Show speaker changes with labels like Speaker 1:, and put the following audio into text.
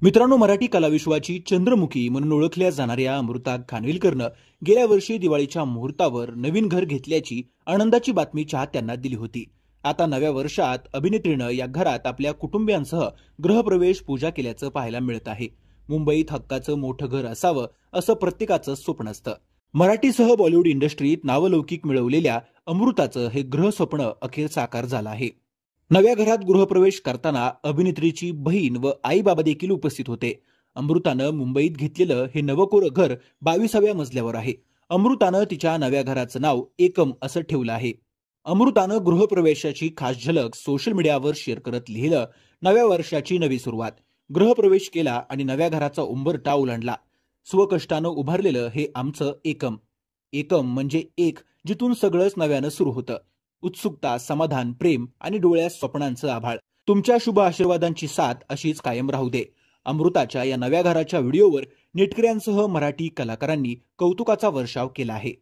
Speaker 1: मित्रांनो, मराठी कलाविश्वाची चंद्रमुखी म्हणून ओळखल्या जाणाऱ्या अमृता खानविलकरनं गेल्या वर्षी दिवाळीच्या मुहूर्तावर नवीन घर घेतल्याची आनंदाची बातमी चाहत्यांना दिली होती। आता नव्या वर्षात अभिनेत्रीनं या घरात आपल्या कुटुंबियांसह गृहप्रवेश पूजा केल्याचं पाहायला मिळत आहे। मुंबईत हक्काचं मोठं घर असावं असं प्रत्येकाचं स्वप्न असतं। मराठीसह बॉलिवूड इंडस्ट्रीत नावलौकिक मिळवलेल्या अमृताचं हे गृहस्वप्न अखेर साकार झालं आहे। नव्या घरात गृहप्रवेश करताना अभिनेत्रीची बहीण व आई बाबा देखील उपस्थित होते। अमृतानं मुंबईत घेतलेलं हे नवकोरं घर 22व्या मजल्यावर आहे। अमृतानं तिच्या नव्या घराचं नाव एकम असं ठेवलं आहे। अमृतानं गृहप्रवेशाची खास झलक सोशल मीडियावर शेअर करत लिहिलं, नव्या वर्षाची नवी सुरुवात, गृहप्रवेश केला आणि नव्या घराचा उंबरठा ओलांडला। स्वकष्टानं उभारलेलं हे आमचं एकम। एकम म्हणजे एक, जिथून सगळंच नव्यानं सुरू होतं। उत्सुकता, समाधान, प्रेम आणि डोळ्यात स्वप्नांचं आभाळ। तुमच्या शुभ आशीर्वादांची साथ अशीच कायम राहू दे। अमृताच्या या नव्या घराच्या व्हिडिओवर नेटकऱ्यांसह मराठी कलाकारांनी कौतुकाचा वर्षाव केला आहे।